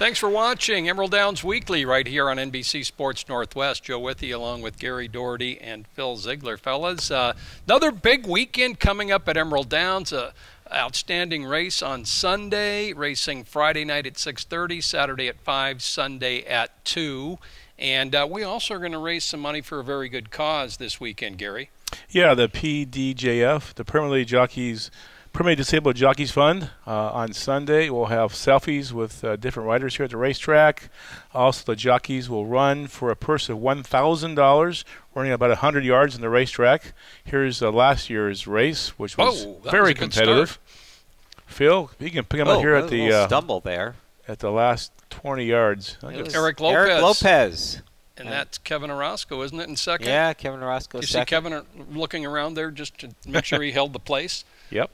Thanks for watching Emerald Downs Weekly right here on NBC Sports Northwest. Joe Withy along with Gary Doherty and Phil Ziegler. Fellas, another big weekend coming up at Emerald Downs. Outstanding race on Sunday, racing Friday night at 6:30, Saturday at 5, Sunday at 2. And we also are going to raise some money for a very good cause this weekend, Gary. Yeah, the PDJF, the Permanently Disabled Jockeys Fund. On Sunday, we'll have selfies with different riders here at the racetrack. Also, the jockeys will run for a purse of $1,000, running about 100 yards in the racetrack. Here's last year's race, which was very competitive. Phil, you can pick him up here at the stumble there at the last 20 yards. Eric Lopez. Eric Lopez. And that's Kevin Orozco, isn't it, in second? Yeah, Kevin Orozco second. You see Kevin looking around there just to make sure he held the place? Yep.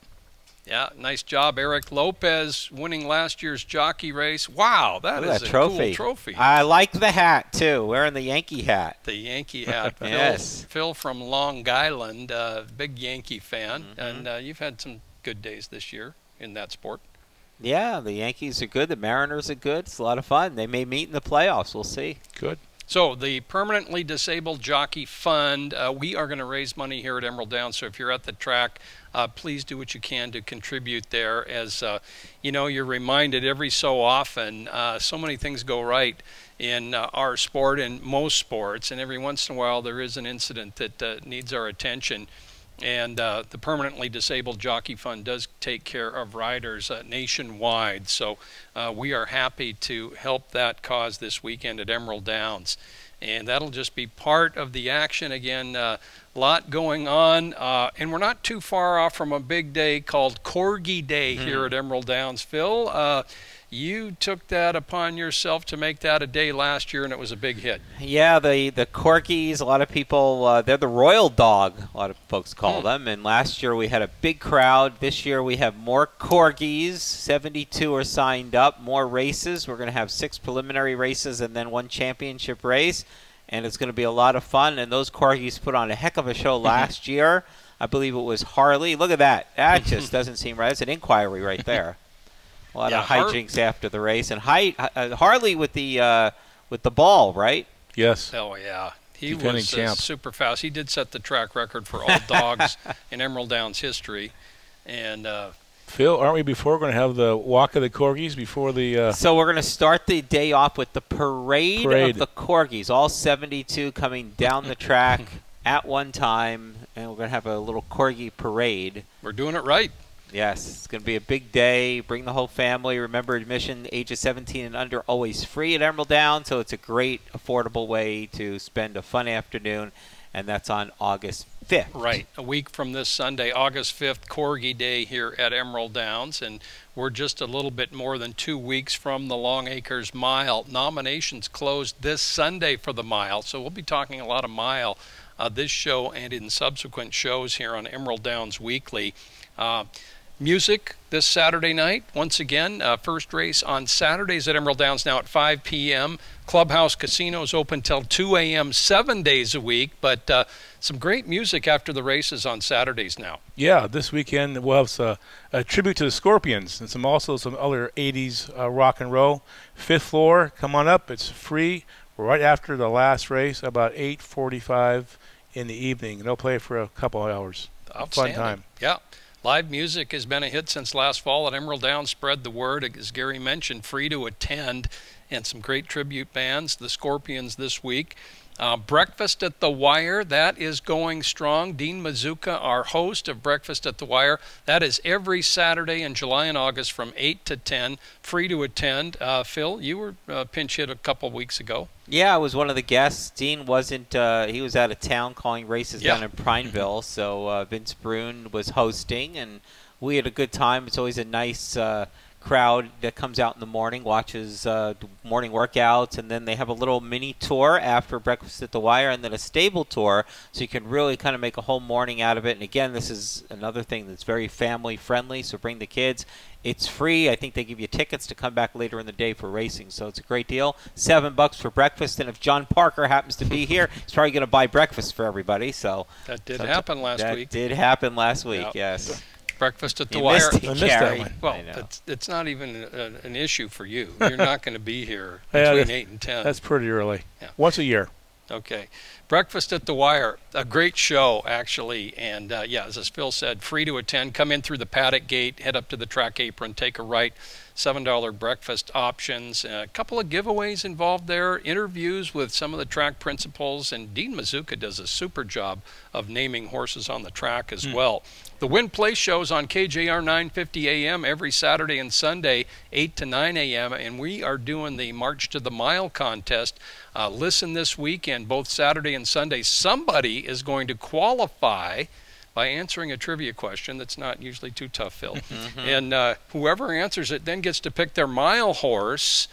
Yeah, nice job, Eric Lopez, winning last year's jockey race. Wow, that is a cool trophy. I like the hat, too, wearing the Yankee hat. The Yankee hat. Yes. Phil from Long Island, big Yankee fan. And you've had some good days this year in that sport. Yeah, the Yankees are good. The Mariners are good. It's a lot of fun. They may meet in the playoffs. We'll see. Good. So the Permanently Disabled Jockey Fund, we are going to raise money here at Emerald Downs. So if you're at the track, please do what you can to contribute there. As you know, you're reminded every so often, so many things go right in our sport and most sports, and every once in a while there is an incident that needs our attention. And the Permanently Disabled Jockey Fund does take care of riders nationwide. So we are happy to help that cause this weekend at Emerald Downs. And that'll just be part of the action. Again, a lot going on. And we're not too far off from a big day called Corgi Day here at Emerald Downs. Phil, you took that upon yourself to make that a day last year, and it was a big hit. Yeah, the Corgis, a lot of people, they're the royal dog, a lot of folks call them. And last year we had a big crowd. This year we have more Corgis. 72 are signed up, more races. We're going to have 6 preliminary races and then 1 championship race. And it's going to be a lot of fun. And those Corgis put on a heck of a show last year. I believe it was Harley. Look at that. That just doesn't seem right. It's an inquiry right there. A lot of hijinks after the race, and Harley with the ball, right? Yes. Oh yeah, he was super fast. He did set the track record for all dogs in Emerald Downs history. And Phil, aren't we going to have the walk of the Corgis before the? So we're going to start the day off with the parade of the Corgis, all 72 coming down the track at one time, and we're going to have a little Corgi parade. We're doing it right. Yes, it's going to be a big day. Bring the whole family. Remember, admission ages 17 and under always free at Emerald Downs, so it's a great, affordable way to spend a fun afternoon, and that's on August 5th. Right, a week from this Sunday, August 5th, Corgi Day here at Emerald Downs, and we're just a little bit more than 2 weeks from the Long Acres Mile. Nominations closed this Sunday for the Mile, so we'll be talking a lot of Mile this show and in subsequent shows here on Emerald Downs Weekly. Music this Saturday night. Once again, first race on Saturdays at Emerald Downs now at 5 p.m. Clubhouse Casino is open till 2 a.m. 7 days a week, but some great music after the races on Saturdays now. Yeah, this weekend we'll have a tribute to the Scorpions and also some other 80s rock and roll. Fifth Floor, come on up. It's free right after the last race, about 8:45 in the evening. They'll play for a couple of hours. Outstanding. Fun time. Yeah. Live music has been a hit since last fall at Emerald Downs. Spread the word, as Gary mentioned, free to attend, and some great tribute bands. The Scorpions this week. Breakfast at the Wire, that is going strong. Dean Mazuka, our host of Breakfast at the Wire. That is every Saturday in July and August from 8 to 10. Free to attend. Phil, you were pinch hit a couple weeks ago. Yeah, I was one of the guests. Dean wasn't, he was out of town calling races down in Prineville, so Vince Brune was hosting, and we had a good time. It's always a nice crowd that comes out in the morning, watches morning workouts, and then they have a little mini tour after Breakfast at the Wire, and then a stable tour, so you can really kind of make a whole morning out of it. And again, this is another thing that's very family friendly, so bring the kids. It's free. I think they give you tickets to come back later in the day for racing, so it's a great deal. $7 for breakfast, and if John Parker happens to be here, he's probably going to buy breakfast for everybody. So that did happen last week. That did happen last week, yes. Breakfast at the You Wire. missed it, I missed that Gary. one. Well, I know. it's not even an issue for you. You're not going to be here Yeah, between 8 and 10. That's pretty early. Yeah. Once a year. Okay. Breakfast at the Wire, a great show, actually. And, yeah, as Phil said, free to attend. Come in through the paddock gate, head up to the track apron, take a right. $7 breakfast options. A couple of giveaways involved there, interviews with some of the track principals, and Dean Mazuka does a super job of naming horses on the track as well. The Win Place shows on KJR 950 AM every Saturday and Sunday, 8 to 9 AM, and we are doing the March to the Mile contest. Listen this weekend, both Saturday and Sunday. Somebody is going to qualify by answering a trivia question that's not usually too tough, Phil. And whoever answers it then gets to pick their mile horse,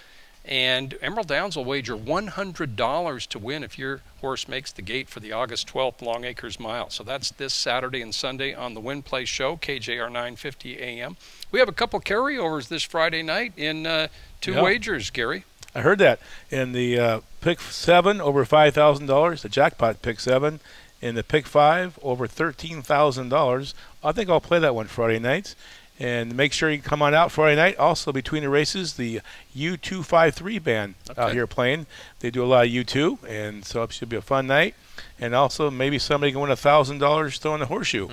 and Emerald Downs will wager $100 to win if your horse makes the gate for the August 12th Long Acres Mile. So that's this Saturday and Sunday on the Win Place show, KJR 950 AM. We have a couple carryovers this Friday night in two wagers, Gary. I heard that. In the pick 7 over $5,000, the jackpot pick 7. In the pick 5 over $13,000. I think I'll play that one Friday nights. And make sure you come on out Friday night. Also, between the races, the U253 band out here playing. They do a lot of U2, and so it should be a fun night. And also, maybe somebody can win $1,000 throwing the horseshoe.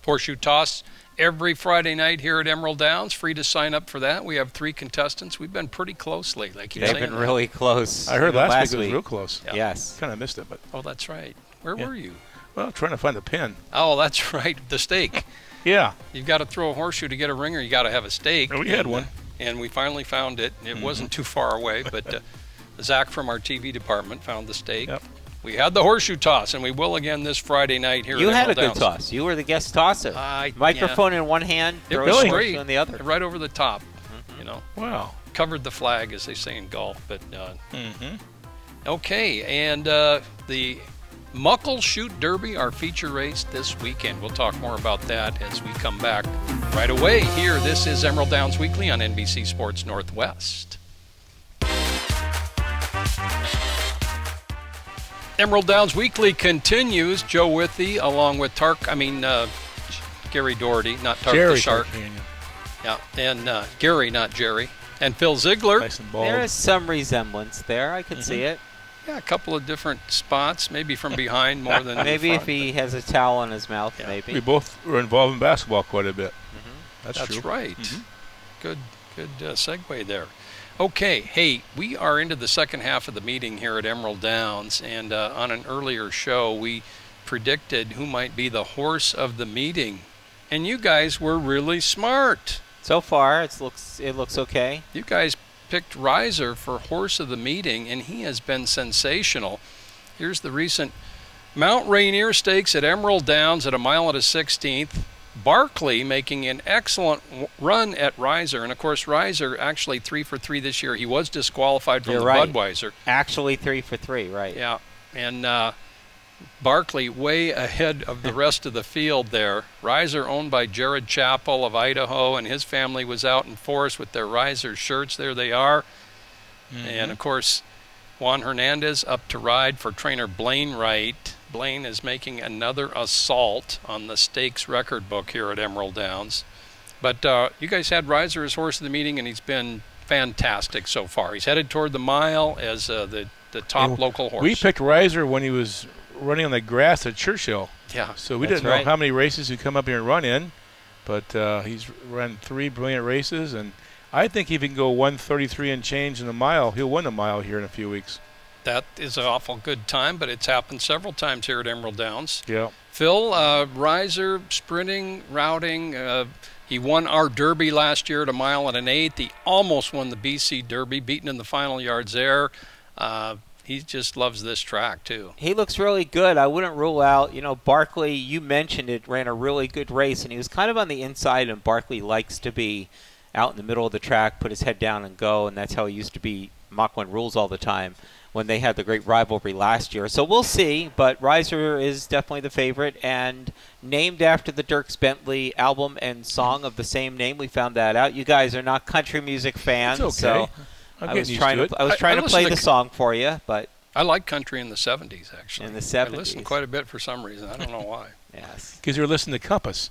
Horseshoe Toss every Friday night here at Emerald Downs. Free to sign up for that. We have 3 contestants. We've been pretty close lately. They've been really close. I heard last week it was real close. Yeah. Yes. Kind of missed it, but Oh, that's right. Where were you? well, trying to find the pin. Oh, that's right. The stake. Yeah, You've got to throw a horseshoe to get a ringer. You got to have a stake. we had one. And we finally found it. It wasn't too far away, but Zach from our TV department found the stake. Yep. We had the horseshoe toss, and we will again this Friday night here You at had a Emerald good Downs. toss. You were the guest tosser. Yeah. Microphone in one hand, It throw was a great. horseshoe in the other. Right over the top, you know. Wow. Covered the flag, as they say in golf. But okay, and the Muckleshoot Derby, our feature race this weekend. We'll talk more about that as we come back right away here. This is Emerald Downs Weekly on NBC Sports Northwest. Emerald Downs Weekly continues. Joe Withy along with Gary Doherty, not Tark Jerry the Shark. Tarkanian. Yeah, and Gary, not Jerry. And Phil Ziegler. Nice and bald. There is some resemblance there. I can see it. Yeah, a couple of different spots, maybe from behind more than Maybe the if front. he has a towel in his mouth, Yeah. maybe. We both were involved in basketball quite a bit. That's That's true. right. Good segue there. Okay, hey, we are into the second half of the meeting here at Emerald Downs, and on an earlier show, we predicted who might be the horse of the meeting, and you guys were really smart. So far, it looks okay. You guys picked Riser for horse of the meeting, and he has been sensational. Here's the recent Mount Rainier Stakes at Emerald Downs at 1 mile and a 16th. Barkley making an excellent run at Riser, and of course Riser actually 3 for 3 this year. He was disqualified from You're the right. Budweiser. Actually 3 for 3, right. Yeah, and Barkley way ahead of the rest of the field there. Riser owned by Jared Chappell of Idaho, and his family was out in force with their Riser shirts. There they are. And of course Juan Hernandez up to ride for trainer Blaine Wright. Blaine is making another assault on the stakes record book here at Emerald Downs. But you guys had Riser as horse of the meeting, and he's been fantastic so far. He's headed toward the mile as the top local horse. We picked Riser when he was running on the grass at Churchill. Yeah. So we That's didn't know right. how many races he'd come up here and run in, but he's run 3 brilliant races, and I think if he can go 133 and change in the mile, he'll win the mile here in a few weeks. That is an awful good time, but it's happened several times here at Emerald Downs. Yeah. Phil, Riser, sprinting, routing. He won our Derby last year at 1 mile and an 8th. He almost won the BC Derby, beaten in the final yards there. He just loves this track, too. He looks really good. I wouldn't rule out, Barkley, you mentioned it, ran a really good race, and he was kind of on the inside, and Barkley likes to be out in the middle of the track, put his head down and go, and that's how he used to be Mach 1 rules all the time when they had the great rivalry last year. So we'll see, but Riser is definitely the favorite, and named after the Dierks Bentley album and song of the same name. We found that out. You guys are not country music fans, It's okay. so I'm I getting was used trying to to, it. I was trying I to play listen the to- song for you, but I like country in the 70s, actually. In the I listened 70s. quite a bit for some reason. I don't know why. yes. Because you're listening to Compass.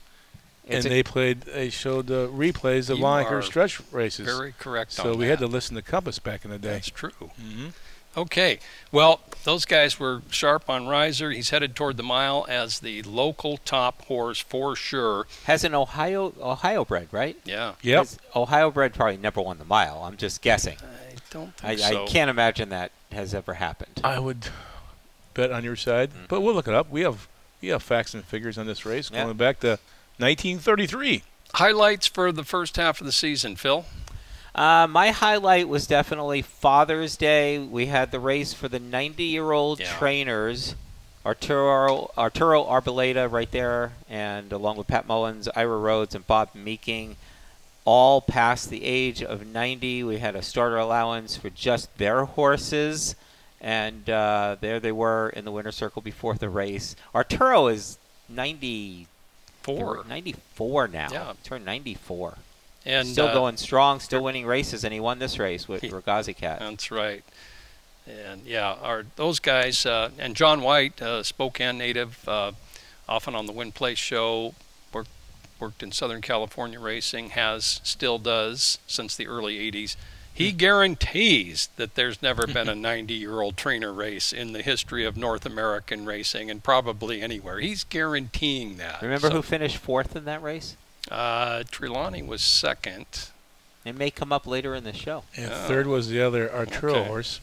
And they showed replays of Longacre stretch races. Very correct on So we that. had to listen to Compass back in the day. That's true. Mm-hmm. Okay. Well, those guys were sharp on Riser. He's headed toward the mile as the local top horse for sure. Has an Ohio bred, right? Yeah. Yep. Ohio bred probably never won the mile. I'm just guessing. I don't think so. I can't imagine that has ever happened. I would bet on your side, but we'll look it up. We have facts and figures on this race going back to 1933. Highlights for the first half of the season, Phil? My highlight was definitely Father's Day. We had the race for the 90-year-old trainers, Arturo Arboleda right there, and along with Pat Mullins, Ira Rhodes, and Bob Meeking, all past the age of 90. We had a starter allowance for just their horses, and there they were in the winner's circle before the race. Arturo is 94 now. Yeah. Turned 94. And still going strong, still winning races, and he won this race with Ragazi Cat. That's right. And those guys and John White, Spokane native, often on the Win Place show, worked in Southern California racing, still does since the early 80s. He guarantees that there's never been a 90-year-old trainer race in the history of North American racing and probably anywhere. He's guaranteeing that. Remember who finished fourth in that race? Trelawney was second. It may come up later in the show. And third was the other Arturo horse.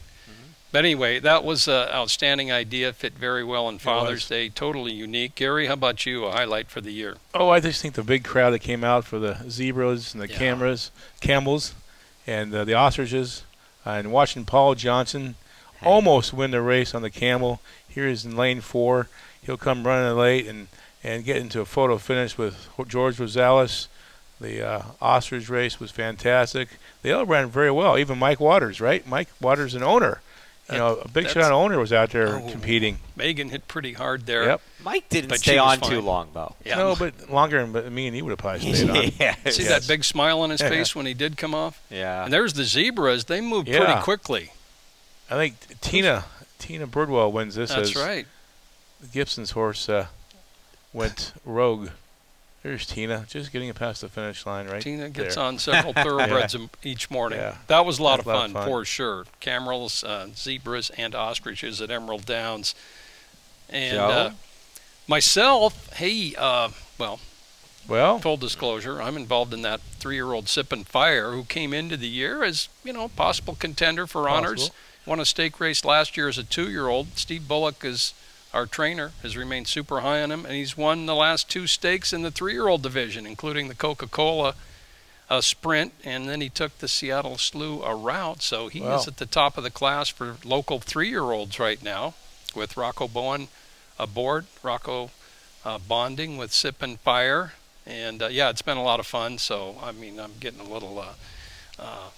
But anyway, that was an outstanding idea. Fit very well on Father's Day. Totally unique. Gary, how about you? A highlight for the year? Oh, I just think the big crowd that came out for the zebras and the camels, and the ostriches, and watching Paul Johnson almost win the race on the camel. Here is in lane 4. He'll come running late and get into a photo finish with George Rosales. The ostrich race was fantastic. They all ran very well. Even Mike Waters, right? Mike Waters, an owner. A big shot owner was out there competing. Megan hit pretty hard there. Yep. Mike didn't stay on too long, though. Yeah. No, but longer than me and he would have probably stayed on. See that big smile on his face when he did come off? Yeah. And there's the zebras. They moved pretty quickly. I think Tina Birdwell wins this. That's right. Gibson's horse went rogue. There's Tina, just getting it past the finish line, right? Tina gets on several thoroughbreds each morning. Yeah. That was a lot of fun for sure. Camerals, zebras, and ostriches at Emerald Downs. And myself, full disclosure, I'm involved in that 3-year-old Sippin' Fire who came into the year as, possible contender for honors. Won a stake race last year as a 2-year-old. Steve Bullock is our trainer, has remained super high on him, and he's won the last 2 stakes in the 3-year-old division, including the Coca-Cola Sprint, and then he took the Seattle Slew a route, so he is at the top of the class for local 3-year-olds right now, with Rocko Bowen aboard, Rocko bonding with Sippin' Fire, and it's been a lot of fun, so, I'm getting a little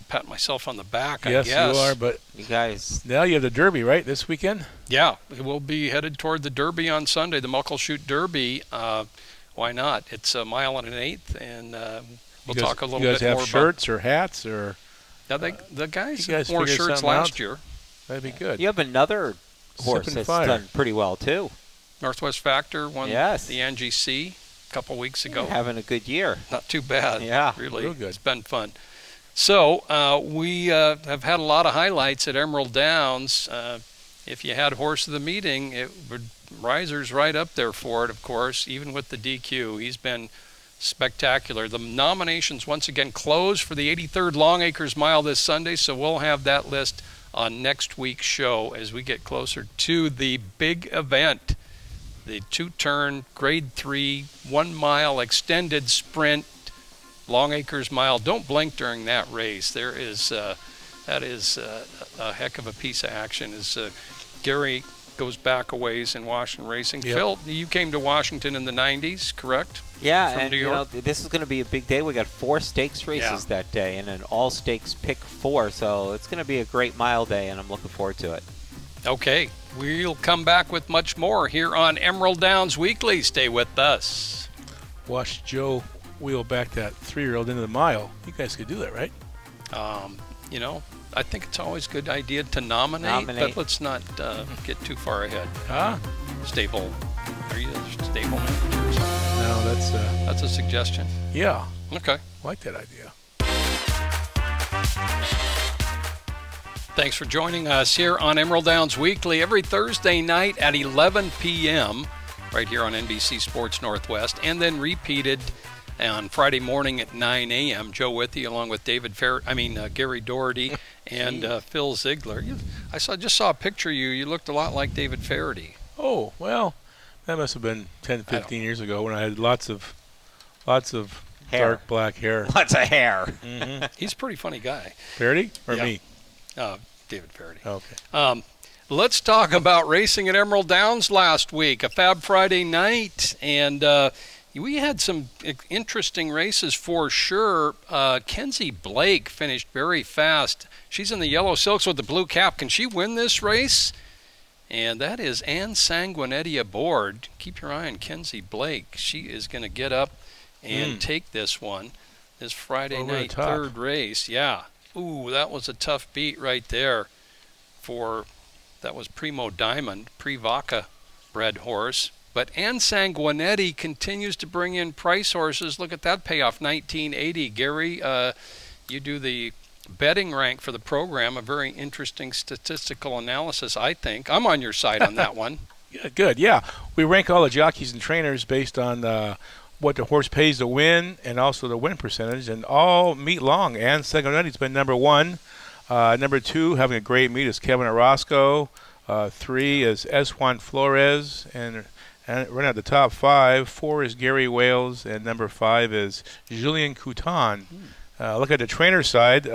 pat myself on the back, I guess. Yes, you are, but you guys. Now you have the Derby, right, this weekend? Yeah, we'll be headed toward the Derby on Sunday, the Muckleshoot Derby. Why not? It's a mile and an eighth, and we'll talk a little bit more about. You guys have shirts or hats or? Yeah, the guys wore shirts last year. That'd be good. You have another horse that's done pretty well too. Northwest Factor won the NGC a couple weeks ago. You're having a good year. Not too bad. Yeah, really real good. It's been fun. So we have had a lot of highlights at Emerald Downs. If you had horse of the meeting, Riser's right up there for it, of course, even with the DQ. He's been spectacular. The nominations once again close for the 83rd Longacres Mile this Sunday, so we'll have that list on next week's show as we get closer to the big event, the 2-turn Grade 3 1-mile extended sprint Longacres Mile. Don't blink during that race. That is a heck of a piece of action as Gary goes back a ways in Washington racing. Yep. Phil, you came to Washington in the 90s, correct? Yeah, From and New York? this is going to be a big day. We got 4 stakes races that day and an all-stakes pick 4, so it's going to be a great mile day, and I'm looking forward to it. Okay, we'll come back with much more here on Emerald Downs Weekly. Stay with us. Watch Joe wheel back that 3-year-old into the mile. You guys could do that, right? I think it's always a good idea to nominate. But let's not get too far ahead. Ah? Stable. Are you a stable man? No, That's a suggestion. Yeah. Okay. I like that idea. Thanks for joining us here on Emerald Downs Weekly every Thursday night at 11 p.m. right here on NBC Sports Northwest, and then repeated on Friday morning at 9 a.m. Joe Withy along with Gary Doherty and Phil Ziegler. Just saw a picture of you. You looked a lot like David Faraday. Oh, well, that must have been 10, 15 years ago when I had lots of hair. Dark black hair. Lots of hair. Mm-hmm. He's a pretty funny guy. Faraday or Yeah. me? David Faraday. Okay. Let's talk about racing at Emerald Downs last week, a Fab Friday night, and we had some interesting races for sure. Kenzie Blake finished very fast. She's in the yellow silks with the blue cap. Can she win this race? And that is Ann Sanguinetti aboard. Keep your eye on Kenzie Blake. She is going to get up and take this one. This Friday night third race. Yeah. Ooh, that was a tough beat right there that was Primo Diamond, Pre-Vaca bred horse. But Ann Sanguinetti continues to bring in price horses. Look at that payoff, 1980. Gary, you do the betting rank for the program, a very interesting statistical analysis, I think. I'm on your side on that one. Yeah, good, yeah. We rank all the jockeys and trainers based on what the horse pays to win and also the win percentage, and all meet long. Ann Sanguinetti's been number 1. Number 2, having a great meet, is Kevin Orozco. 3 is S. Juan Flores, and running out the top 5. 4 is Gary Wales, and number 5 is Julien Couton. Look at the trainer side,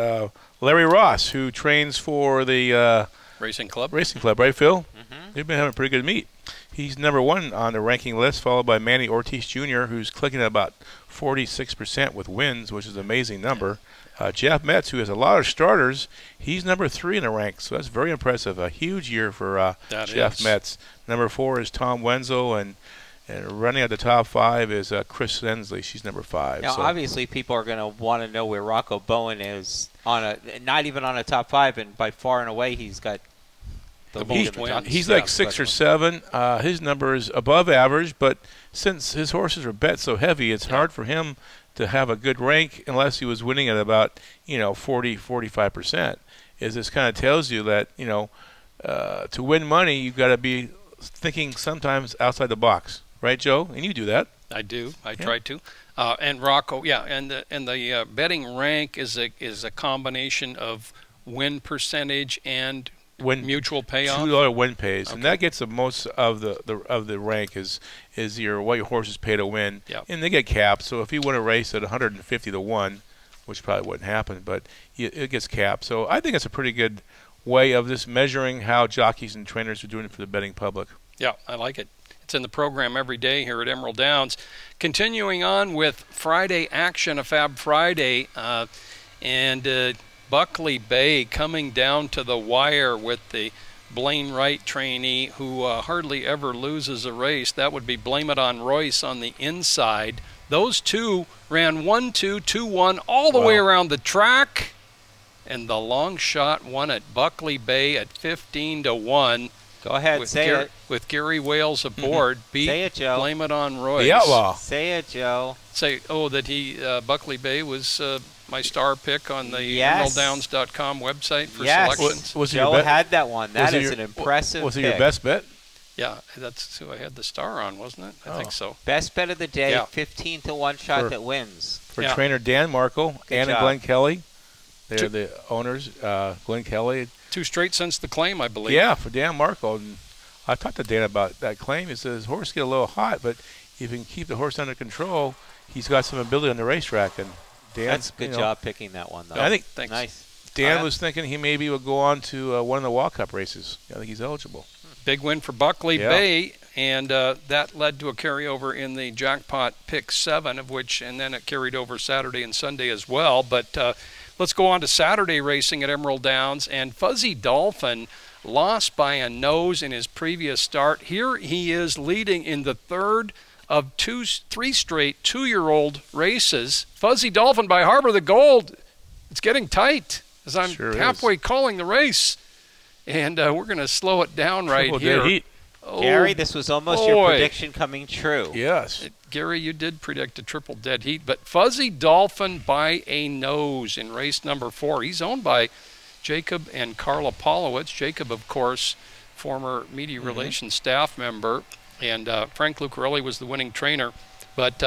Larry Ross, who trains for the Racing Club, right, Phil? Mm-hmm. They've been having a pretty good meet. He's number 1 on the ranking list, followed by Manny Ortiz Jr., who's clicking at about 46% with wins, which is an amazing number. Jeff Metz, who has a lot of starters, he's number 3 in the ranks, so that's very impressive. A huge year for Jeff Metz. Number 4 is Tom Wenzel, and running at the top 5 is Chris Sensley. She's number 5. Now, obviously, people are going to want to know where Rocko Bowen is not even on a top 5, and by far and away, he's got the most wins. He's like 6 or 7. His number is above average, but since his horses are bet so heavy, it's hard for him to have a good rank unless he was winning at about 40-45%. This kind of tells you that to win money, you've got to be thinking sometimes outside the box, right, Joe? And you do that. I do. I try to. And Rocko, and the betting rank is a combination of win percentage and mutual payoff. $2 win pays, and that gets the most of the rank is what your horses pay to win, and they get capped. So if you win a race at 150 to 1, which probably wouldn't happen, but it gets capped. So I think it's a pretty good way of just measuring how jockeys and trainers are doing it for the betting public. Yeah, I like it. It's in the program every day here at Emerald Downs. Continuing on with Friday action, a Fab Friday, and Buckley Bay coming down to the wire with the Blaine Wright trainee, who hardly ever loses a race. That would be Blame It on Royce on the inside. Those two ran 1-2, 2-1 all the way around the track, and the long shot won at Buckley Bay at 15 to 1. Go ahead, say it. With Gary Wales aboard, beat say it, Joe. Blame It on Royce. The outlaw. Say it, Joe. Say, that Buckley Bay was my star pick on the EmeraldDowns.com website for selections. Joe had that one. That is an impressive Was it your best bet? Yeah, that's who I had the star on, wasn't it? I think so. Best bet of the day, 15 to 1 shot that wins. For trainer Dan Markle and Glenn Kelly. They're the owners, Glenn Kelly. 2 straight since the claim, I believe. Yeah, for Dan Markle. And I talked to Dan about that claim. He says his horse get a little hot, but if he can keep the horse under control, he's got some ability on the racetrack. And Dan, that's a good job picking that one, though. I think nice. Dan was thinking he maybe would go on to one of the Walk Cup races. I think he's eligible. Big win for Buckley Bay, and that led to a carryover in the jackpot pick 7, of which, and then it carried over Saturday and Sunday as well. But let's go on to Saturday racing at Emerald Downs, and Fuzzy Dolphin lost by a nose in his previous start. Here he is leading in the third of 3 straight 2-year-old races. Fuzzy Dolphin by Harbor the Gold. It's getting tight as I'm halfway calling the race. And we're going to slow it down right here. Heat. Gary, this was almost your prediction coming true. Yes. Gary, you did predict a triple dead heat, but Fuzzy Dolphin by a nose in race number 4. He's owned by Jacob and Carla Polowitz. Jacob, of course, former media relations staff member, and Frank Lucarelli was the winning trainer. But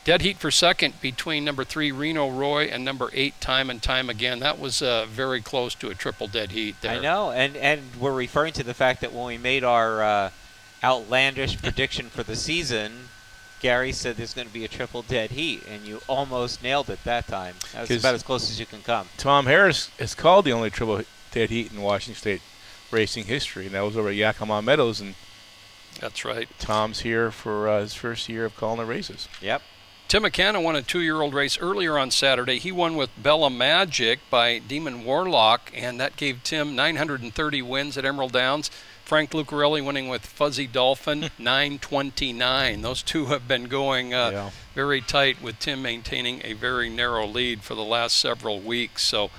dead heat for second between number 3, Reno Roy, and number 8, Time and Time Again. That was very close to a triple dead heat there. I know, and we're referring to the fact that when we made our outlandish prediction for the season, Gary said there's going to be a triple dead heat, and you almost nailed it that time. That was about as close as you can come. Tom Harris has called the only triple dead heat in Washington State racing history, and that was over at Yakima Meadows. And that's right. Tom's here for his first year of calling the races. Yep. Tim McCann won a 2-year-old race earlier on Saturday. He won with Bella Magic by Demon Warlock, and that gave Tim 930 wins at Emerald Downs. Frank Lucarelli winning with Fuzzy Dolphin, 929. Those two have been going very tight, with Tim maintaining a very narrow lead for the last several weeks. So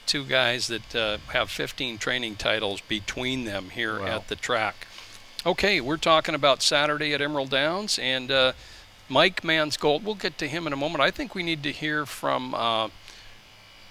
two guys that have 15 training titles between them here at the track. Okay, we're talking about Saturday at Emerald Downs, and Mike Mansgold, we'll get to him in a moment. I think we need to hear from,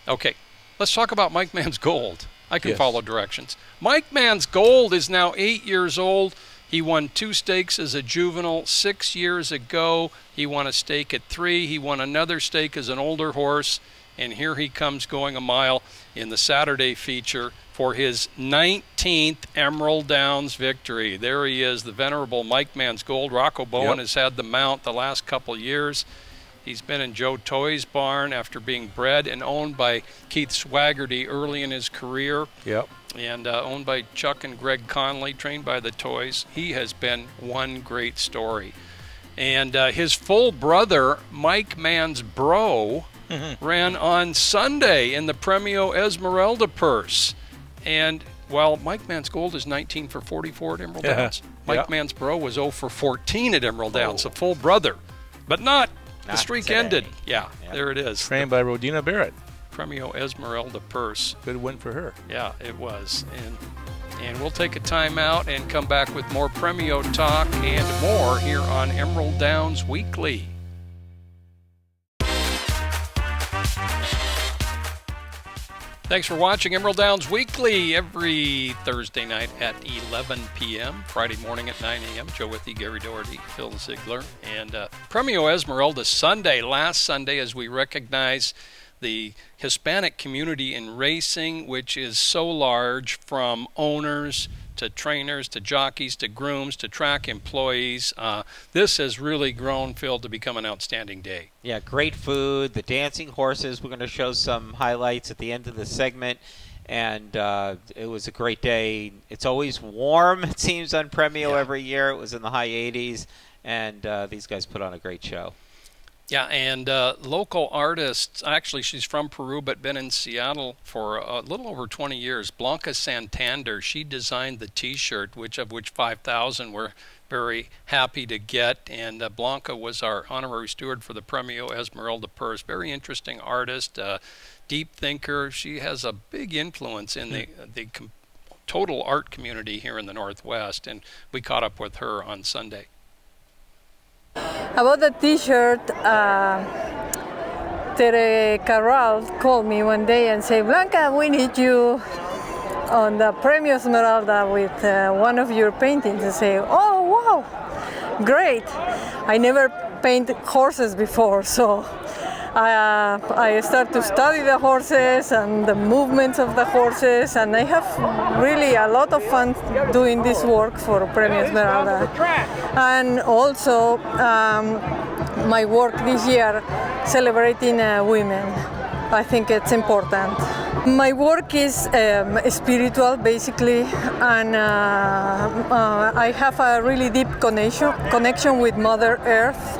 okay, let's talk about Mike Mansgold. I can follow directions. Mike Mansgold is now 8 years old. He won 2 stakes as a juvenile 6 years ago. He won a stake at 3. He won another stake as an older horse. And here he comes going a mile in the Saturday feature for his 19th Emerald Downs victory. There he is, the venerable Mike Mansgold. Rocko Bowen has had the mount the last couple years. He's been in Joe Toy's barn after being bred and owned by Keith Swaggerty early in his career. And owned by Chuck and Greg Conley, trained by the Toys. He has been one great story. And his full brother, Mike Mansbro, ran on Sunday in the Premio Esmeralda Purse. And while Mike Mansgold is 19 for 44 at Emerald Downs, Mike Mansbro was 0 for 14 at Emerald Downs, a full brother. But not the streak today. ended. There it is. Trained by Rodina Barrett. Premio Esmeralda Purse. Good win for her. Yeah, it was. And we'll take a timeout and come back with more Premio talk and more here on Emerald Downs Weekly. Thanks for watching Emerald Downs Weekly every Thursday night at 11 p.m., Friday morning at 9 a.m. Joe Withy, Gary Doherty, Phil Ziegler, and Premio Esmeralda Sunday, last Sunday, as we recognize the Hispanic community in racing, which is so large, from owners to trainers to jockeys to grooms to track employees. This has really grown, Phil, to become an outstanding day. Yeah, great food, the dancing horses. We're going to show some highlights at the end of the segment. And it was a great day. It's always warm, it seems, on Premio every year. It was in the high 80s. And these guys put on a great show. Yeah, and local artists, actually she's from Peru but been in Seattle for a little over 20 years. Blanca Santander, she designed the t-shirt, of which 5,000 we're very happy to get. And Blanca was our honorary steward for the Premio Esmeralda Purse. Very interesting artist, deep thinker. She has a big influence in the total art community here in the Northwest, and we caught up with her on Sunday. About the t-shirt, Tere Carral called me one day and said, Blanca, we need you on the Premio Esmeralda with one of your paintings. I say, oh, wow, great. I never painted horses before, so I start to study the horses and the movements of the horses, and I have really a lot of fun doing this work for Premio Esmeralda. And also my work this year celebrating women. I think it's important. My work is spiritual, basically, and I have a really deep connection with Mother Earth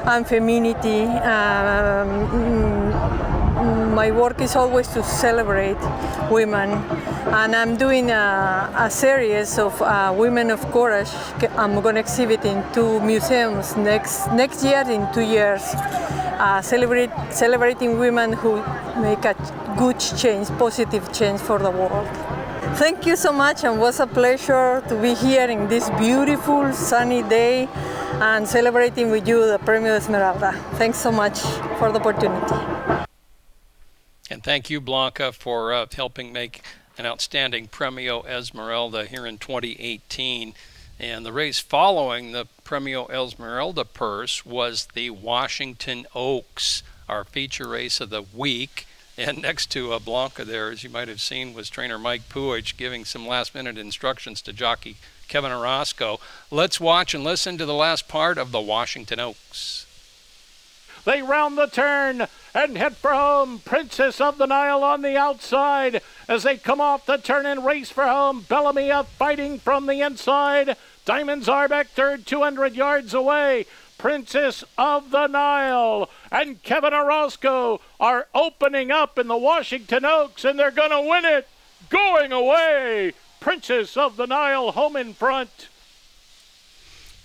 and femininity. My work is always to celebrate women, and I'm doing a series of Women of Courage. I'm going to exhibit in 2 museums next year, in 2 years, celebrating women who make a good change, positive change for the world. Thank you so much, and it was a pleasure to be here in this beautiful sunny day and celebrating with you the Premio Esmeralda. Thanks so much for the opportunity. And thank you, Blanca, for helping make an outstanding Premio Esmeralda here in 2018. And the race following the Premio Esmeralda purse was the Washington Oaks, our feature race of the week. And next to Blanca there, as you might have seen, was trainer Mike Puich giving some last-minute instructions to jockey Kevin Orozco. Let's watch and listen to the last part of the Washington Oaks. They round the turn and head for home. Princess of the Nile on the outside as they come off the turn and race for home. Bellamia fighting from the inside. Diamonds Arbeck third, 200 yards away. Princess of the Nile and Kevin Orozco are opening up in the Washington Oaks, and they're going to win it. Going away, Princess of the Nile home in front.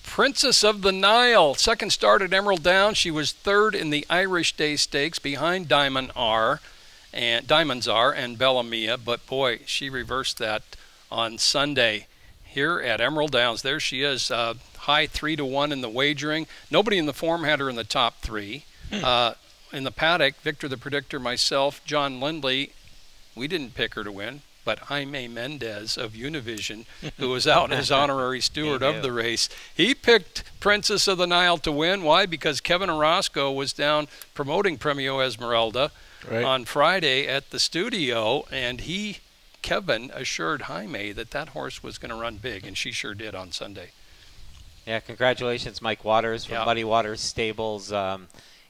Princess of the Nile, second start at Emerald Downs. She was third in the Irish Day Stakes behind Diamonds Are and Bellamia, but boy, she reversed that on Sunday here at Emerald Downs. There she is, high 3-1 in the wagering. Nobody in the form had her in the top three. In the paddock, Victor the Predictor, myself, John Lindley, we didn't pick her to win, but Jaime Mendez of Univision, who was out as honorary steward of the race, he picked Princess of the Nile to win. Why? Because Kevin Orozco was down promoting Premio Esmeralda on Friday at the studio, and Kevin assured Jaime that that horse was going to run big, and she sure did on Sunday. Yeah, congratulations, Mike Waters from Muddy Waters Stables,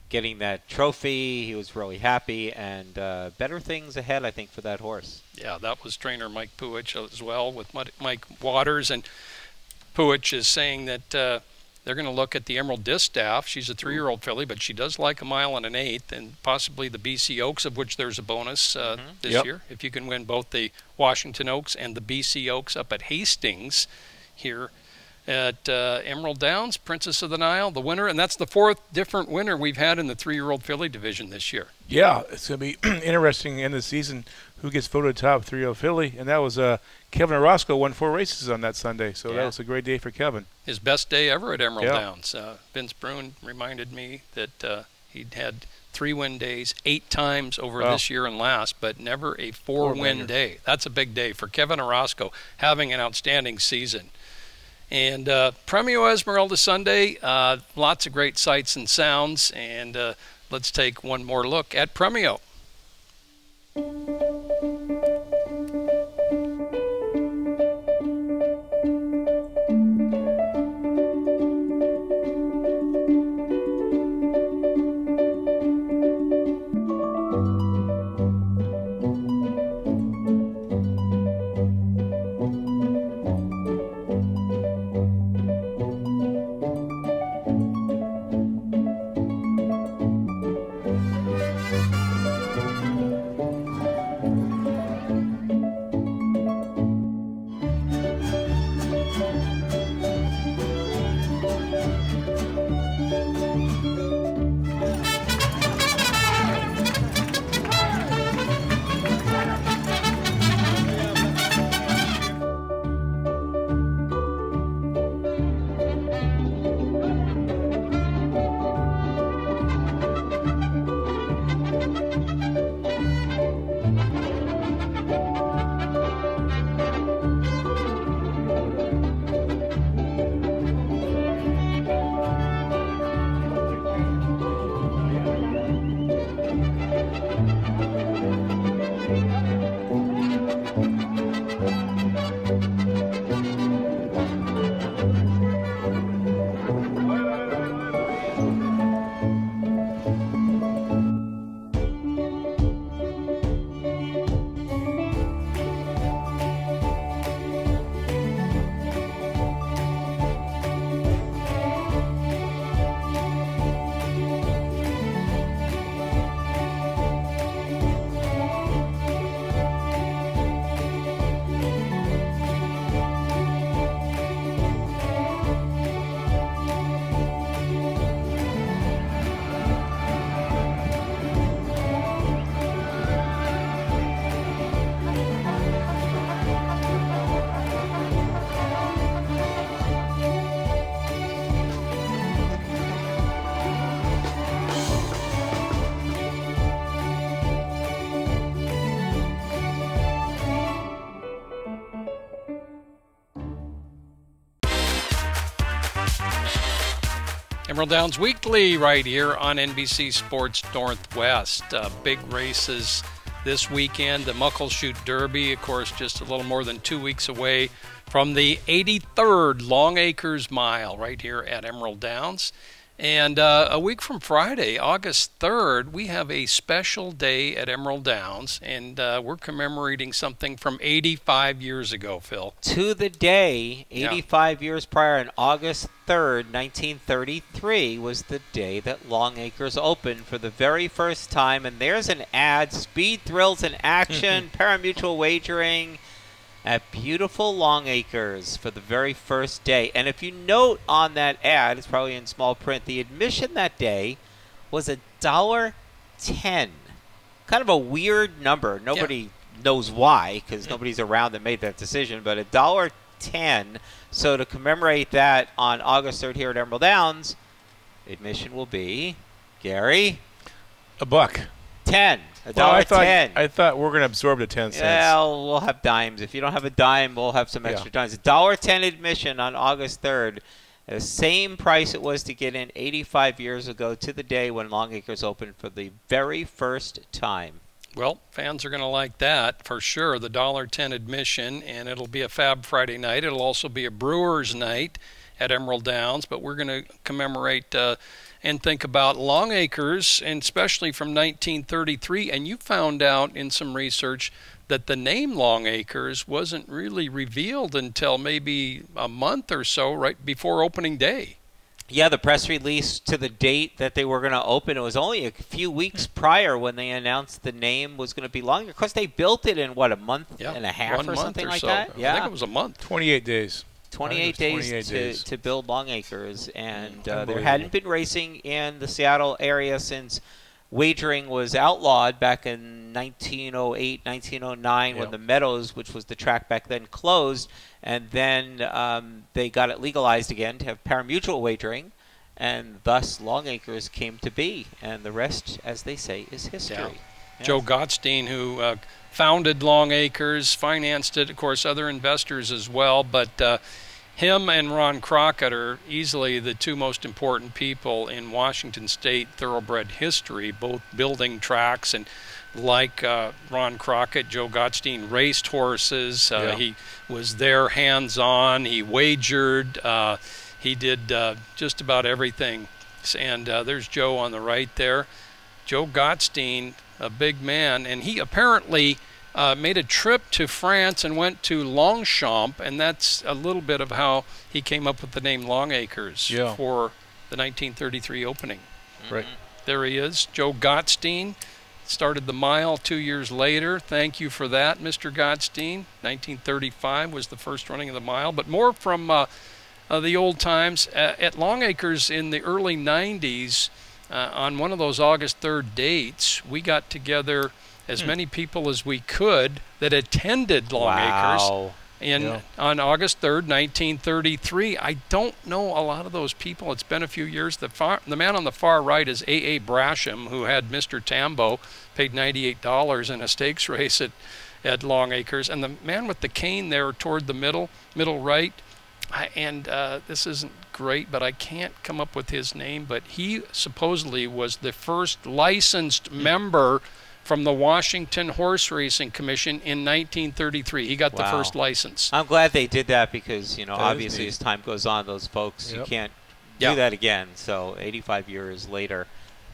getting that trophy. He was really happy, and better things ahead, I think, for that horse. Yeah, that was trainer Mike Puich as well with Mike Waters, and Puich is saying that they're going to look at the Emerald Distaff. She's a 3-year-old filly, but she does like 1 1/8, and possibly the BC Oaks, of which there's a bonus this year, if you can win both the Washington Oaks and the BC Oaks up at Hastings here at Emerald Downs. Princess of the Nile, the winner, and that's the 4th different winner we've had in the 3-year-old filly division this year. Yeah, it's going to be interesting in the season who gets voted top 3-year-old filly, and that was Kevin Orozco won 4 races on that Sunday, so that was a great day for Kevin. His best day ever at Emerald Downs. Vince Brune reminded me that he'd had 3-win days 8 times over this year and last, but never a 4-win day. That's a big day for Kevin Orozco, having an outstanding season. And Premio Esmeralda Sunday, lots of great sights and sounds, and let's take one more look at Premio. Emerald Downs Weekly right here on NBC Sports Northwest. Big races this weekend. The Muckleshoot Derby, of course, just a little more than 2 weeks away from the 83rd Long Acres Mile right here at Emerald Downs. And a week from Friday, August 3rd, we have a special day at Emerald Downs, and we're commemorating something from 85 years ago, Phil. To the day, 85 years prior, on August 3rd, 1933, was the day that Long Acres opened for the very first time. And there's an ad, speed, thrills, and action, pari-mutuel wagering at beautiful Long Acres for the very first day. And if you note on that ad, it's probably in small print, the admission that day was $1.10. Kind of a weird number. Nobody knows why, because nobody's around that made that decision, but $1.10. So to commemorate that on August 3rd here at Emerald Downs, admission will be, Gary? $1. 10. Well, $1.10. I thought we're going to absorb the 10 cents. Well, we'll have dimes. If you don't have a dime, we'll have some extra dimes. $1.10 admission on August 3rd. The same price it was to get in 85 years ago to the day when Long Acres opened for the very first time. Well, fans are going to like that for sure, the $1.10 admission, and it'll be a Fab Friday night. It'll also be a Brewers night at Emerald Downs, but we're going to commemorate and think about Long Acres, and especially from 1933. And you found out in some research that the name Long Acres wasn't really revealed until maybe a month or so right before opening day. Yeah, the press release to the date that they were going to open, it was only a few weeks prior when they announced the name was going to be Long Acres. Of course, they built it in, what, a month and a half or something like that? Yeah, I think it was a month. 28 days. 28 days to build Long Acres, and there hadn't been racing in the Seattle area since wagering was outlawed back in 1908, 1909 when the Meadows, which was the track back then, closed, and then they got it legalized again to have pari-mutuel wagering, and thus Long Acres came to be, and the rest, as they say, is history. Yeah. Joe Gottstein, who founded Long Acres, financed it, of course, other investors as well, but him and Ron Crockett are easily the two most important people in Washington State thoroughbred history, both building tracks, and like Ron Crockett, Joe Gottstein raced horses. He was there hands-on. He wagered. He did just about everything. And there's Joe on the right there. Joe Gottstein, a big man, and he apparently made a trip to France and went to Longchamp, and that's a little bit of how he came up with the name Long Acres for the 1933 opening. Right. There he is, Joe Gottstein. Started the mile 2 years later. Thank you for that, Mr. Gottstein. 1935 was the first running of the mile, but more from the old times. At Long Acres in the early 90s, on one of those August 3rd dates, we got together as many people as we could that attended Long Acres on August 3rd, 1933. I don't know a lot of those people. It's been a few years. The man on the far right is A.A. Brasham, who had Mr. Tambo, paid $98 in a stakes race at Long Acres. And the man with the cane there toward the middle right, this isn't great, but I can't come up with his name, but he supposedly was the first licensed member from the Washington Horse Racing Commission in 1933. He got the first license. I'm glad they did that because, obviously as time goes on, those folks, you can't do that again. So 85 years later,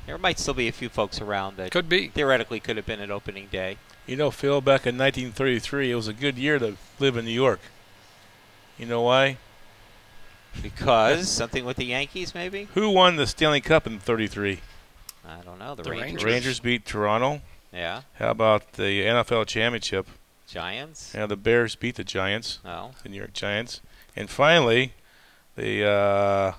there might still be a few folks around that theoretically could have been at opening day. Phil, back in 1933, it was a good year to live in New York. You know why? Because something with the Yankees, maybe? Who won the Stanley Cup in '33? I don't know. The Rangers. The Rangers beat Toronto. Yeah. How about the NFL championship? Giants. Yeah, the Bears beat the Giants. Oh. The New York Giants. And finally, the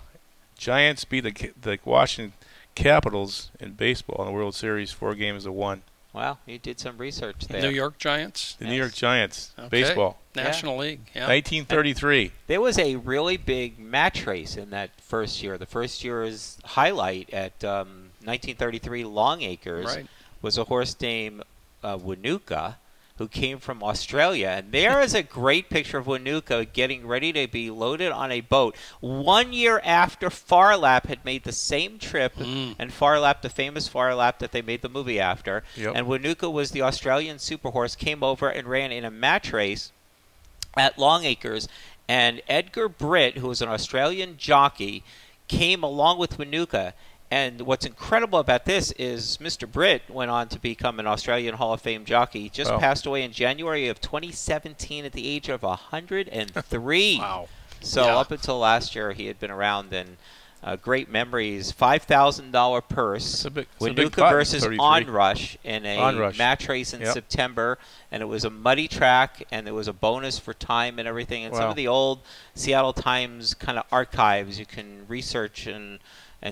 Giants beat the Washington Capitals in baseball in the World Series 4-1. Wow, you did some research there. New York Giants? The New York Giants, baseball. National League, 1933. There was a really big match race in that first year. The first year's highlight at 1933 Long Acres was a horse named Winuka, who came from Australia. And there is a great picture of Wanuka getting ready to be loaded on a boat 1 year after Far Lap had made the same trip, and Far Lap, the famous Far Lap that they made the movie after. And Wanuka was the Australian super horse, came over and ran in a match race at Long Acres. And Edgar Britt, who was an Australian jockey, came along with Wanuka. And what's incredible about this is Mr. Britt went on to become an Australian Hall of Fame jockey. He just passed away in January of 2017 at the age of 103. Wow. So up until last year, he had been around, and great memories. $5,000 purse. Wanuka versus Onrush in a match race in September, and it was a muddy track, and there was a bonus for time and everything. And some of the old Seattle Times kind of archives you can research and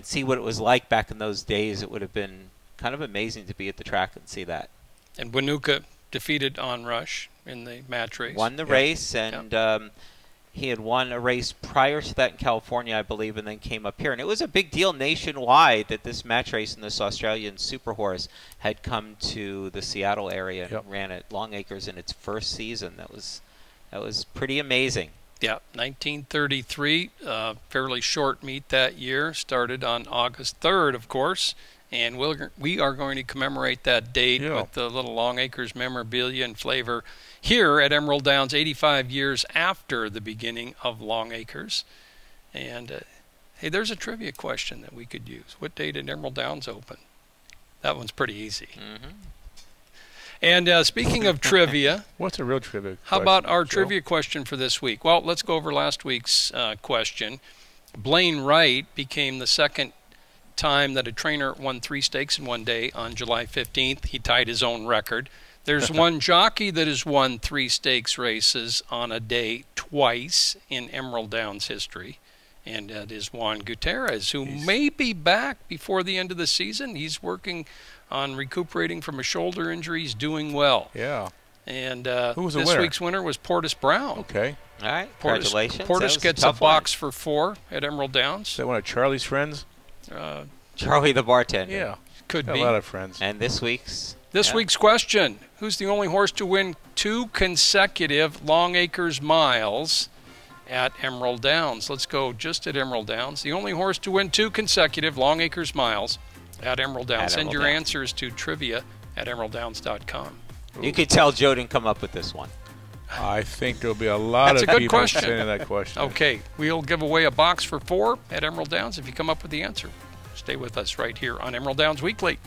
see what it was like back in those days. It would have been kind of amazing to be at the track and see that. And Wanuka defeated Onrush in the match race. Won the race, and he had won a race prior to that in California, I believe, and then came up here. And it was a big deal nationwide that this match race and this Australian super horse had come to the Seattle area and ran at Long Acres in its first season. That was pretty amazing. Yeah, 1933, fairly short meet that year. Started on August 3rd, of course, and we are going to commemorate that date with the little Long Acres memorabilia and flavor here at Emerald Downs, 85 years after the beginning of Long Acres. And hey, there's a trivia question that we could use. What day did Emerald Downs open? That one's pretty easy. And speaking of trivia, what's a real trivia how question, about our Joe? trivia question for this week? Well, let's go over last week's question. Blaine Wright became the second time that a trainer won 3 stakes in one day on July 15th. He tied his own record. There's one jockey that has won 3 stakes races on a day twice in Emerald Downs history, and that is Juan Gutierrez, who may be back before the end of the season. He's working on recuperating from a shoulder injury. He's doing well. Yeah. And who was the this winner? week's winner was Portis Brown. Okay. All right. Congratulations. Portis gets a box for 4 at Emerald Downs. Is that one of Charlie's friends? Charlie the bartender. Yeah. Could Got be. a lot of friends. And this week's question: who's the only horse to win 2 consecutive Long Acres miles at Emerald Downs? Let's go just at Emerald Downs. The only horse to win 2 consecutive Long Acres miles at Emerald Downs. Send your answers to trivia@emeralddowns.com. You could tell Joe didn't come up with this one. I think there'll be a lot That's of a good people question. saying that question. Okay, we'll give away a box for 4 at Emerald Downs if you come up with the answer. Stay with us right here on Emerald Downs Weekly.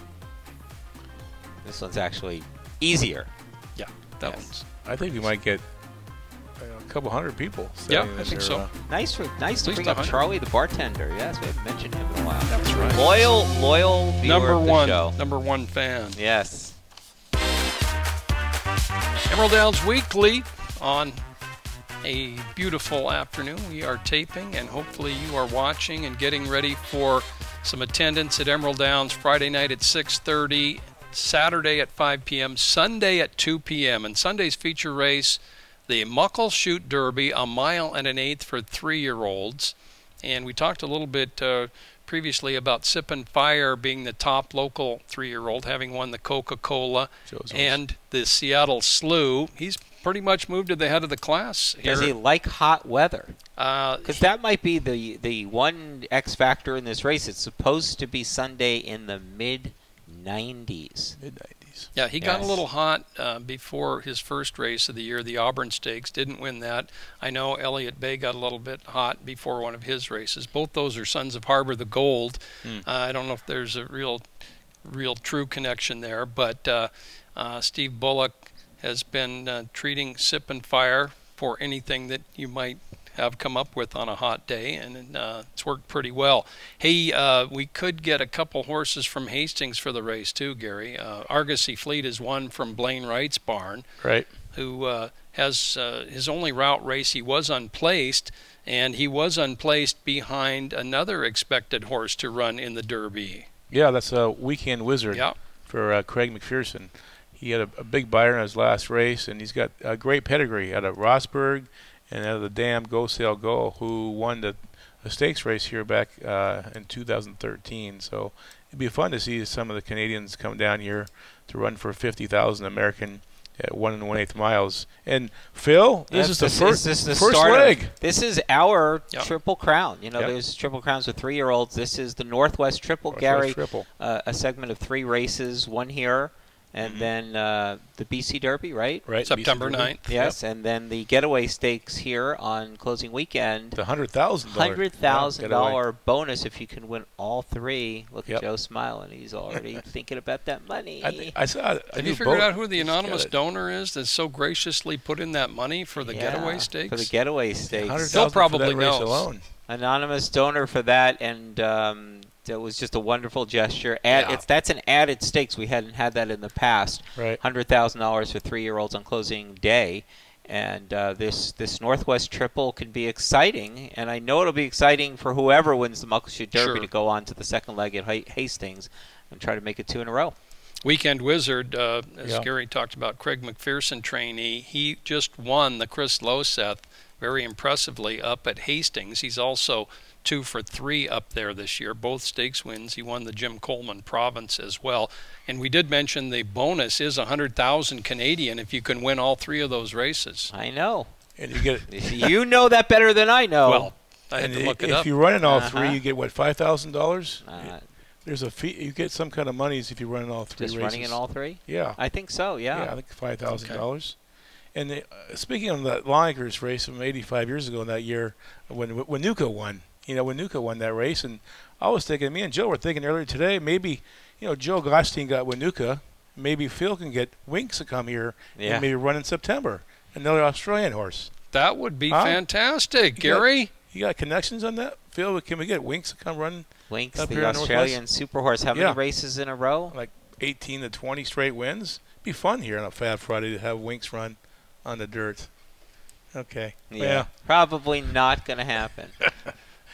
This one's actually easier. Yeah, that one's. I think we might get a couple hundred people. Yeah, saying I think so. Nice to least bring up 100. Charlie the bartender. Yes, we haven't mentioned him in a while. That's right. Loyal viewer of the show. Number one fan. Yes. Emerald Downs Weekly on a beautiful afternoon. We are taping, and hopefully you are watching and getting ready for some attendance at Emerald Downs Friday night at 6:30, Saturday at 5 p.m., Sunday at 2 p.m. And Sunday's feature race, the Muckleshoot Derby, 1 1/8 for 3-year-olds. And we talked a little bit previously about Sippin' Fire being the top local 3-year-old, having won the Coca-Cola and the Seattle Slew. He's pretty much moved to the head of the class here. Does he like hot weather? Because that might be the one X factor in this race. It's supposed to be Sunday in the mid-90s. Mid-90s. Yeah, he got a little hot before his first race of the year, the Auburn Stakes. Didn't win that. I know Elliott Bay got a little bit hot before one of his races. Both those are Sons of Harbor the Gold. I don't know if there's a real true connection there, but Steve Bullock has been treating Sippin' Fire for anything that you might have come up with on a hot day, and it's worked pretty well. Hey, we could get a couple horses from Hastings for the race too, Gary. Argosy Fleet is one from Blaine Wright's barn, right? Who has his only route race. He was unplaced, and he was unplaced behind another expected horse to run in the Derby. Yeah, that's a Weekend Wizard for Craig McPherson. He had a big buyer in his last race, and he's got a great pedigree out of Rossburg and out of the Dam Go Sail Go, who won the stakes race here back in 2013. So it'd be fun to see some of the Canadians come down here to run for $50,000 American at 1 1/8 miles. And Phil, this is the first start leg. This is our Yep. Triple Crown. You know, Yep. there's Triple Crowns with 3-year-olds. This is the Northwest Triple, Gary. A segment of 3 races, one here, and then the BC Derby, right? Right. September 9th. Yes, and then the Getaway Stakes here on closing weekend. The $100,000 bonus if you can win all 3. Look Yep. at Joe smiling. He's already thinking about that money. I saw. Have you figured out who the anonymous donor is that so graciously put in that money for the Getaway Stakes? For the Getaway Stakes. Phil probably knows. Alone. Anonymous donor for that, and it was just a wonderful gesture. That's an added stakes. We hadn't had that in the past. Right. $100,000 for 3-year-olds on closing day. And this Northwest Triple can be exciting, and I know it'll be exciting for whoever wins the Muckleshoot Derby to go on to the second leg at Hastings and try to make it 2 in a row. Weekend Wizard, as Gary talked about, Craig McPherson trainee, he just won the Chris Loseth very impressively up at Hastings. He's also 2 for 3 up there this year, both stakes wins. He won the Jim Coleman Province as well. And we did mention the bonus is 100,000 Canadian if you can win all 3 of those races. I know. And you get you know that better than I know. Well, I had to look it up. If you run in all 3, you get what, $5,000? There's a fee. You get some kind of monies if you run in all 3 just races. Running in all 3? Yeah. I think so, yeah. Yeah, I think $5,000. And speaking of that Longacres race from 85 years ago in that year when Nuka won, when Nuka won that race, and I was thinking, me and Joe were thinking earlier today, maybe, Joe Gostein got Winuka, maybe Phil can get Winks to come here and maybe run in September, another Australian horse. That would be fantastic, Gary. You got connections on that? Phil, can we get Winks to come run? Winks, the Australian super horse. How many races in a row? Like 18 to 20 straight wins. It'd be fun here on a Fab Friday to have Winks run on the dirt. Okay. Yeah. Probably not going to happen.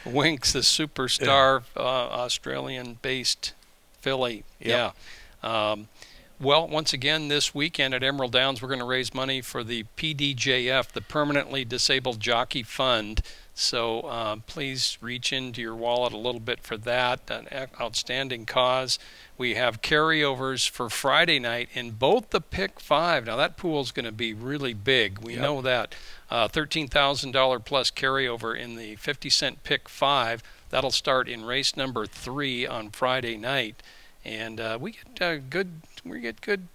Winks, the superstar Australian-based filly. Yep. Yeah. Well, once again, this weekend at Emerald Downs, we're going to raise money for the PDJF, the Permanently Disabled Jockey Fund. So please reach into your wallet a little bit for that. An outstanding cause. We have carryovers for Friday night in both the Pick 5. Now, that pool is going to be really big. We know that. $13,000 plus carryover in the 50-cent Pick 5. That'll start in race number 3 on Friday night. And we get good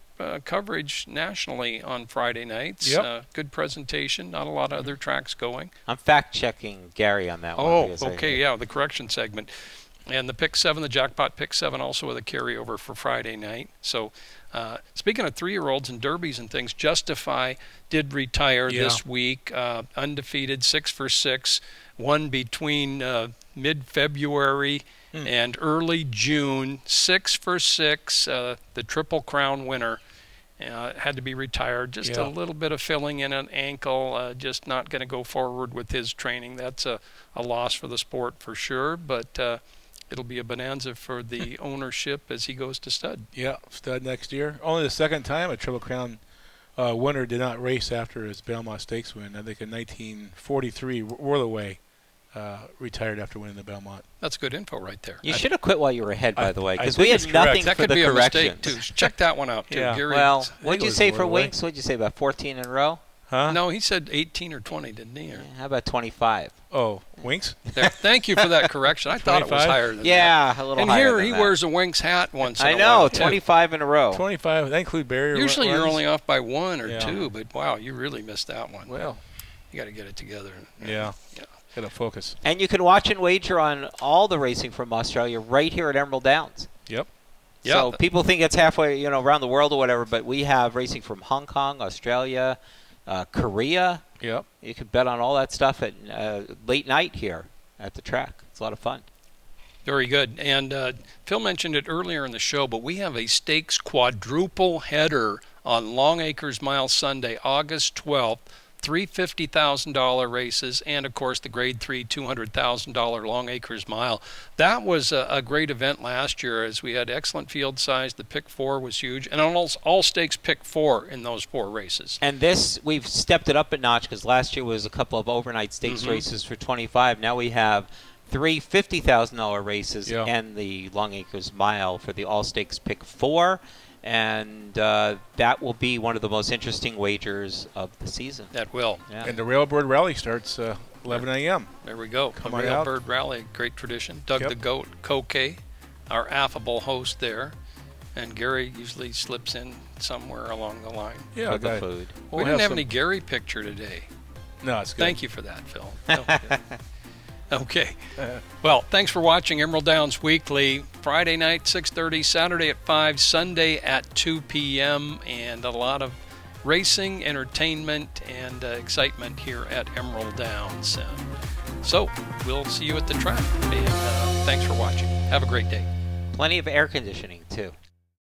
coverage nationally on Friday nights. Good presentation. Not a lot of other tracks going. I'm fact-checking Gary on that one. Oh, okay, yeah, the correction segment. And the Pick 7, the Jackpot Pick 7, also with a carryover for Friday night. So speaking of 3-year-olds and derbies and things, Justify did retire this week. Undefeated, 6 for 6. Won between mid-February and early June. 6 for 6. The Triple Crown winner. Had to be retired. Just a little bit of filling in an ankle. Just not going to go forward with his training. That's a loss for the sport for sure. But it'll be a bonanza for the ownership as he goes to stud. Yeah, stud next year. Only the second time a Triple Crown winner did not race after his Belmont Stakes win. I think in 1943, Worthaway retired after winning the Belmont. That's good info right there. You should have quit while you were ahead, by the way, because we had nothing that for could the be corrections. A mistake too. Check that one out too. Gary, well, what'd you say for Winks? What'd you say, about 14 in a row? Huh? No, he said 18 or 20, didn't he? Or? How about 25? Oh, Winks? There, thank you for that correction. I thought it was higher than that. A little and higher here than he that. wears a Winks hat once in a I while. know, 25 in a row. 25, that include barrier Usually runs. you're only off by 1 or 2, but wow, you really missed that one. Well, you got to get it together. Yeah. Got to focus. And you can watch and wager on all the racing from Australia right here at Emerald Downs. Yep. So people think it's halfway, around the world or whatever, but we have racing from Hong Kong, Australia, Korea. Yep. You can bet on all that stuff at late night here at the track. It's a lot of fun. Very good. And Phil mentioned it earlier in the show, but we have a stakes quadruple header on Long Acres Mile Sunday, August 12th. 3 $50,000 races, and of course the Grade 3 $200,000 Long Acres Mile. That was a great event last year, as we had excellent field size. The Pick 4 was huge, and all stakes Pick 4 in those 4 races. And this, we've stepped it up a notch, because last year was a couple of overnight stakes races for 25. Now we have 3 $50,000 races and the Long Acres Mile for the all stakes Pick 4. and that will be one of the most interesting wagers of the season. That will. Yeah. And the Railbird Rally starts 11 a.m. There we go. Come the on Railbird out. Rally, great tradition. Doug Yep. the Goat, Koke, our affable host there. And Gary usually slips in somewhere along the line. Yeah, For the okay. food. We We'll didn't have some- any Gary picture today. No, it's good. Thank you for that, Phil. Okay. Well, thanks for watching Emerald Downs Weekly. Friday night, 6:30, Saturday at 5, Sunday at 2 p.m. And a lot of racing, entertainment, and excitement here at Emerald Downs. So we'll see you at the track. And thanks for watching. Have a great day. Plenty of air conditioning, too.